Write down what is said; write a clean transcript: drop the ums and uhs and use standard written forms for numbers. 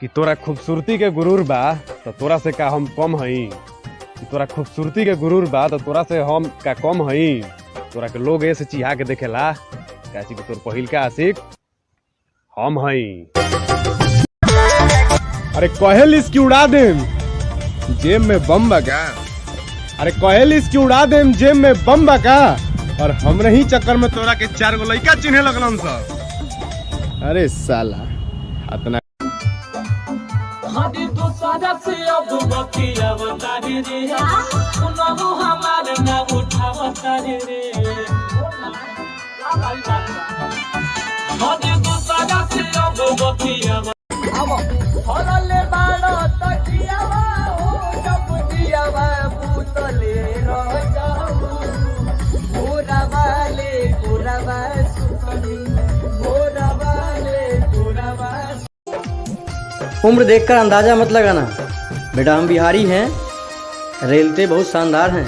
कि तोरा खूबसूरती के गुरूर बा तो तोरा से का हम कम हई। कि तोरा खूबसूरती के गुरूर बा तो तोरा से हम का कम हई। तोरा के लोग ऐसे चिहा के देखेला कैसी कि तोर पहिल का आशिक हम हई। अरे कहेलिस की उड़ा देम जेब में बम बका। अरे कहेलिस की उड़ा देम जेब में बम बका और हमरे ही चक्कर में तोरा के 4 गो लइका चिन्हे लगलन सब। अरे साला अतना उम्र देखकर अंदाजा मत लगाना बेटा, हम बिहारी हैं, रेलते बहुत शानदार हैं।